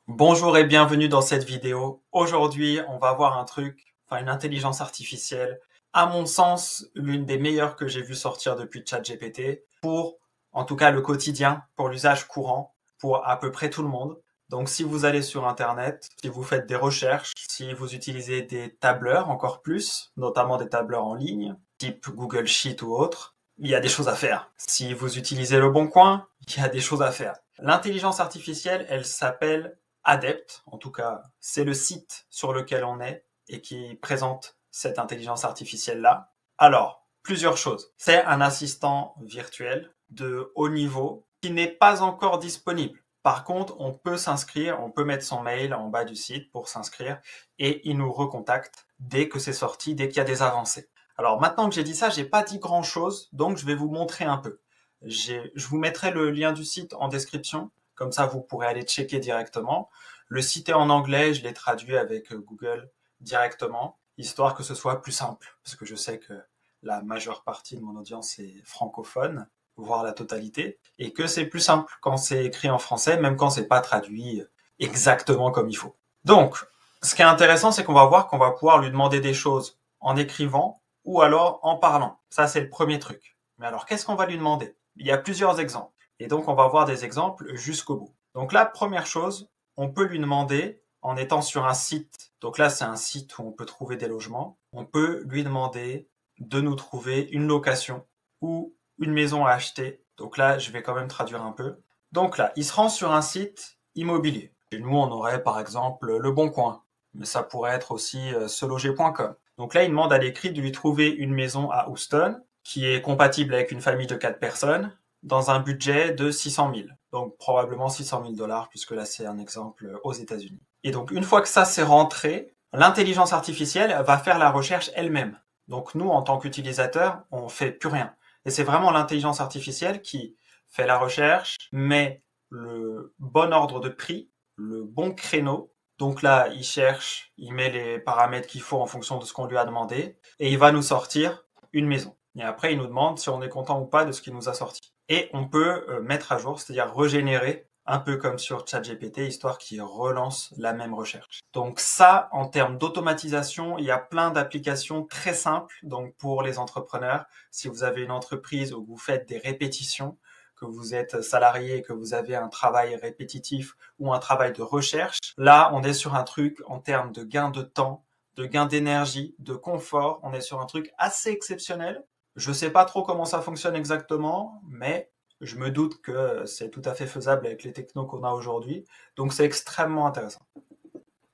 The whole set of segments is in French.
Bonjour et bienvenue dans cette vidéo. Aujourd'hui, on va voir une intelligence artificielle, à mon sens, l'une des meilleures que j'ai vu sortir depuis ChatGPT pour, en tout cas, le quotidien, pour l'usage courant, pour à peu près tout le monde. Donc, si vous allez sur Internet, si vous faites des recherches, si vous utilisez des tableurs encore plus, notamment des tableurs en ligne, type Google Sheet ou autre, il y a des choses à faire. Si vous utilisez Le Bon Coin, il y a des choses à faire. L'intelligence artificielle, elle s'appelle Adept, en tout cas, c'est le site sur lequel on est et qui présente cette intelligence artificielle-là. Alors, plusieurs choses. C'est un assistant virtuel de haut niveau qui n'est pas encore disponible. Par contre, on peut s'inscrire, on peut mettre son mail en bas du site pour s'inscrire et il nous recontacte dès que c'est sorti, dès qu'il y a des avancées. Alors maintenant que j'ai dit ça, j'ai pas dit grand chose, donc je vais vous montrer un peu. Je vous mettrai le lien du site en description, comme ça vous pourrez aller checker directement. Le site est en anglais, je l'ai traduit avec Google directement, histoire que ce soit plus simple, parce que je sais que la majeure partie de mon audience est francophone, voire la totalité, et que c'est plus simple quand c'est écrit en français, même quand c'est pas traduit exactement comme il faut. Donc, ce qui est intéressant, c'est qu'on va voir qu'on va pouvoir lui demander des choses en écrivant ou alors en parlant. Ça, c'est le premier truc. Mais alors, qu'est-ce qu'on va lui demander? Il y a plusieurs exemples. Et donc, on va voir des exemples jusqu'au bout. Donc la première chose, on peut lui demander, en étant sur un site, donc là c'est un site où on peut trouver des logements, on peut lui demander de nous trouver une location ou une maison à acheter. Donc là, je vais quand même traduire un peu. Donc là, il se rend sur un site immobilier. Et nous, on aurait par exemple Le Bon Coin, mais ça pourrait être aussi seloger.com. Donc là, il demande à l'écrit de lui trouver une maison à Houston qui est compatible avec une famille de 4 personnes dans un budget de 600 000. Donc probablement 600 000 dollars, puisque là c'est un exemple aux États-Unis. Et donc une fois que ça c'est rentré, l'intelligence artificielle va faire la recherche elle-même. Donc nous, en tant qu'utilisateurs, on fait plus rien. Et c'est vraiment l'intelligence artificielle qui fait la recherche, met le bon ordre de prix, le bon créneau. Donc là, il cherche, il met les paramètres qu'il faut en fonction de ce qu'on lui a demandé, et il va nous sortir une maison. Et après, il nous demande si on est content ou pas de ce qu'il nous a sorti. Et on peut mettre à jour, c'est-à-dire régénérer, un peu comme sur ChatGPT, histoire qu'il relance la même recherche. Donc ça, en termes d'automatisation, il y a plein d'applications très simples. Donc pour les entrepreneurs, si vous avez une entreprise où vous faites des répétitions, que vous êtes salarié et que vous avez un travail répétitif ou un travail de recherche, là, on est sur un truc en termes de gain de temps, de gain d'énergie, de confort. On est sur un truc assez exceptionnel. Je sais pas trop comment ça fonctionne exactement, mais je me doute que c'est tout à fait faisable avec les technos qu'on a aujourd'hui. Donc c'est extrêmement intéressant.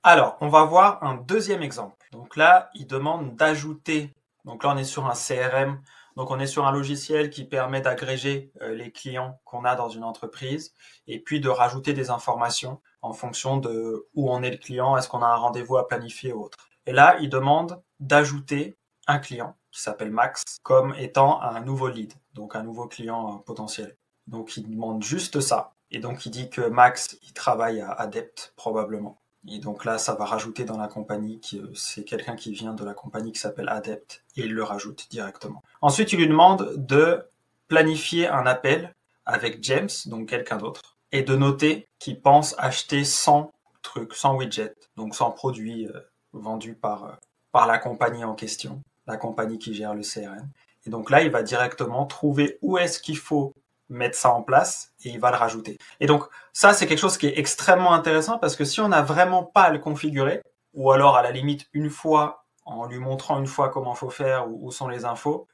Alors, on va voir un deuxième exemple. Donc là, il demande d'ajouter. Donc là, on est sur un CRM. Donc on est sur un logiciel qui permet d'agréger les clients qu'on a dans une entreprise et puis de rajouter des informations en fonction de où en est le client, est-ce qu'on a un rendez-vous à planifier ou autre. Et là, il demande d'ajouter un client qui s'appelle Max comme étant un nouveau lead, donc un nouveau client potentiel. Donc il demande juste ça. Et donc il dit que Max, il travaille à Adept probablement. Et donc là, ça va rajouter dans la compagnie, c'est quelqu'un qui vient de la compagnie qui s'appelle Adept, et il le rajoute directement. Ensuite, il lui demande de planifier un appel avec James, donc quelqu'un d'autre, et de noter qu'il pense acheter 100 trucs, 100 widgets, donc 100 produits vendus par la compagnie en question, la compagnie qui gère le CRM. Et donc là, il va directement trouver où est-ce qu'il faut mettre ça en place et il va le rajouter. Et donc ça, c'est quelque chose qui est extrêmement intéressant parce que si on n'a vraiment pas à le configurer, ou alors à la limite une fois, en lui montrant une fois comment faut faire, où sont les infos,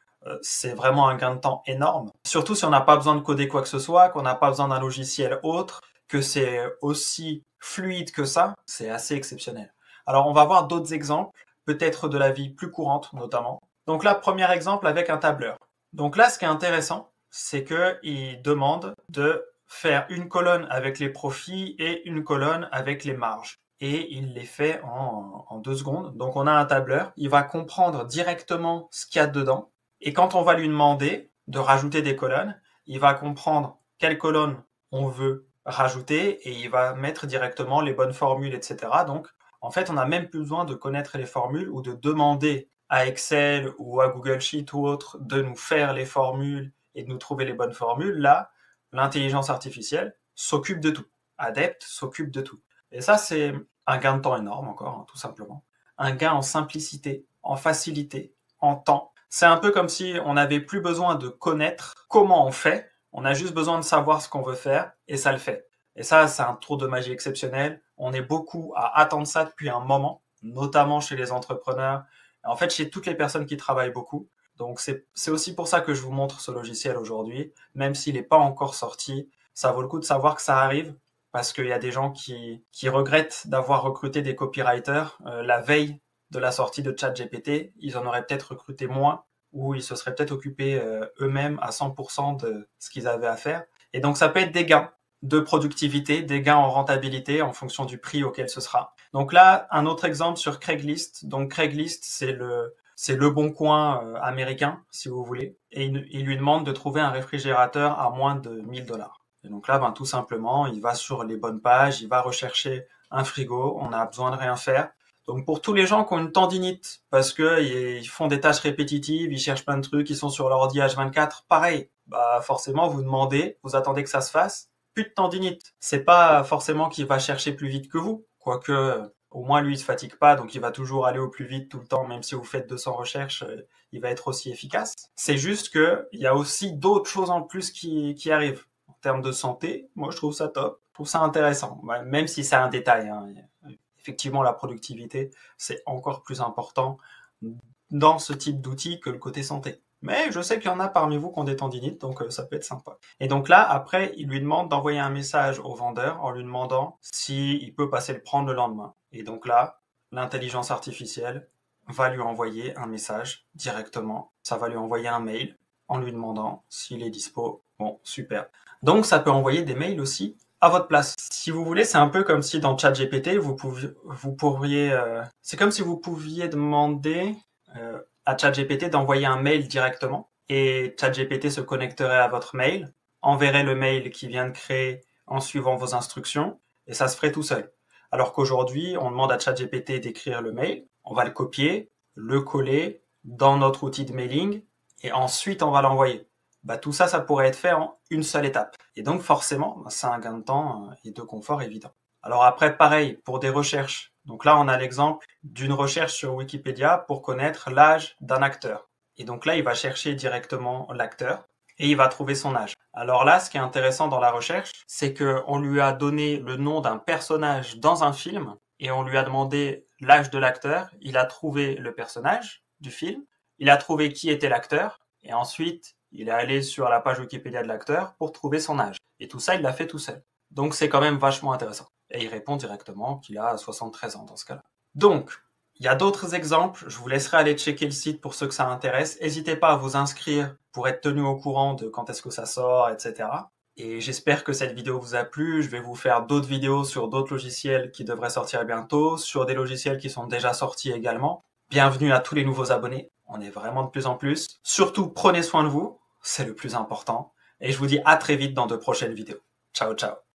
c'est vraiment un gain de temps énorme. Surtout si on n'a pas besoin de coder quoi que ce soit, qu'on n'a pas besoin d'un logiciel autre, que c'est aussi fluide que ça, c'est assez exceptionnel. Alors on va voir d'autres exemples, peut-être de la vie plus courante notamment. Donc là, premier exemple avec un tableur. Donc là, ce qui est intéressant, c'est qu'il demande de faire une colonne avec les profits et une colonne avec les marges. Et il les fait en 2 secondes. Donc on a un tableur, il va comprendre directement ce qu'il y a dedans. Et quand on va lui demander de rajouter des colonnes, il va comprendre quelle colonne on veut rajouter et il va mettre directement les bonnes formules, etc. Donc en fait, on n'a même plus besoin de connaître les formules ou de demander à Excel ou à Google Sheet ou autre de nous faire les formules et de nous trouver les bonnes formules. Là, l'intelligence artificielle s'occupe de tout. Adept s'occupe de tout. Et ça, c'est un gain de temps énorme encore, hein, tout simplement. Un gain en simplicité, en facilité, en temps. C'est un peu comme si on n'avait plus besoin de connaître comment on fait, on a juste besoin de savoir ce qu'on veut faire et ça le fait. Et ça, c'est un tour de magie exceptionnel. On est beaucoup à attendre ça depuis un moment, notamment chez les entrepreneurs, en fait chez toutes les personnes qui travaillent beaucoup. Donc c'est aussi pour ça que je vous montre ce logiciel aujourd'hui, même s'il n'est pas encore sorti. Ça vaut le coup de savoir que ça arrive, parce qu'il y a des gens qui regrettent d'avoir recruté des copywriters la veille de la sortie de ChatGPT. Ils en auraient peut-être recruté moins, ou ils se seraient peut-être occupés eux-mêmes à 100% de ce qu'ils avaient à faire. Et donc ça peut être des gains de productivité, des gains en rentabilité en fonction du prix auquel ce sera. Donc là, un autre exemple sur Craigslist. Donc Craigslist, c'est le bon coin américain, si vous voulez. Et il lui demande de trouver un réfrigérateur à moins de 1000 $. Et donc là, ben, tout simplement, il va sur les bonnes pages, il va rechercher un frigo, on n'a besoin de rien faire. Donc pour tous les gens qui ont une tendinite, parce que ils font des tâches répétitives, ils cherchent plein de trucs, ils sont sur leur ordi H24, pareil. Bah forcément, vous demandez, vous attendez que ça se fasse, plus de tendinite. C'est pas forcément qu'il va chercher plus vite que vous, quoique au moins lui il se fatigue pas, donc il va toujours aller au plus vite tout le temps, même si vous faites 200 recherches, il va être aussi efficace. C'est juste que il y a aussi d'autres choses en plus qui arrivent. En termes de santé, moi je trouve ça top, je trouve ça intéressant, même si c'est un détail, hein. Effectivement, la productivité, c'est encore plus important dans ce type d'outils que le côté santé. Mais je sais qu'il y en a parmi vous qui ont des tendinites, donc ça peut être sympa. Et donc là, après, il lui demande d'envoyer un message au vendeur en lui demandant s'il peut passer le prendre le lendemain. Et donc là, l'intelligence artificielle va lui envoyer un message directement. Ça va lui envoyer un mail en lui demandant s'il est dispo. Bon, super. Donc ça peut envoyer des mails aussi à votre place. Si vous voulez, c'est un peu comme si dans ChatGPT, c'est comme si vous pouviez demander à ChatGPT d'envoyer un mail directement et ChatGPT se connecterait à votre mail, enverrait le mail qu'il vient de créer en suivant vos instructions et ça se ferait tout seul. Alors qu'aujourd'hui, on demande à ChatGPT d'écrire le mail, on va le copier, le coller dans notre outil de mailing et ensuite on va l'envoyer. Bah, tout ça, ça pourrait être fait en une seule étape. Et donc forcément, c'est un gain de temps et de confort évident. Alors après, pareil, pour des recherches. Donc là, on a l'exemple d'une recherche sur Wikipédia pour connaître l'âge d'un acteur. Et donc là, il va chercher directement l'acteur et il va trouver son âge. Alors là, ce qui est intéressant dans la recherche, c'est qu'on lui a donné le nom d'un personnage dans un film et on lui a demandé l'âge de l'acteur. Il a trouvé le personnage du film, il a trouvé qui était l'acteur et ensuite il est allé sur la page Wikipédia de l'acteur pour trouver son âge. Et tout ça, il l'a fait tout seul. Donc c'est quand même vachement intéressant. Et il répond directement qu'il a 73 ans dans ce cas-là. Donc, il y a d'autres exemples. Je vous laisserai aller checker le site pour ceux que ça intéresse. N'hésitez pas à vous inscrire pour être tenu au courant de quand est-ce que ça sort, etc. Et j'espère que cette vidéo vous a plu. Je vais vous faire d'autres vidéos sur d'autres logiciels qui devraient sortir bientôt, sur des logiciels qui sont déjà sortis également. Bienvenue à tous les nouveaux abonnés. On est vraiment de plus en plus. Surtout, prenez soin de vous. C'est le plus important. Et je vous dis à très vite dans de prochaines vidéos. Ciao, ciao.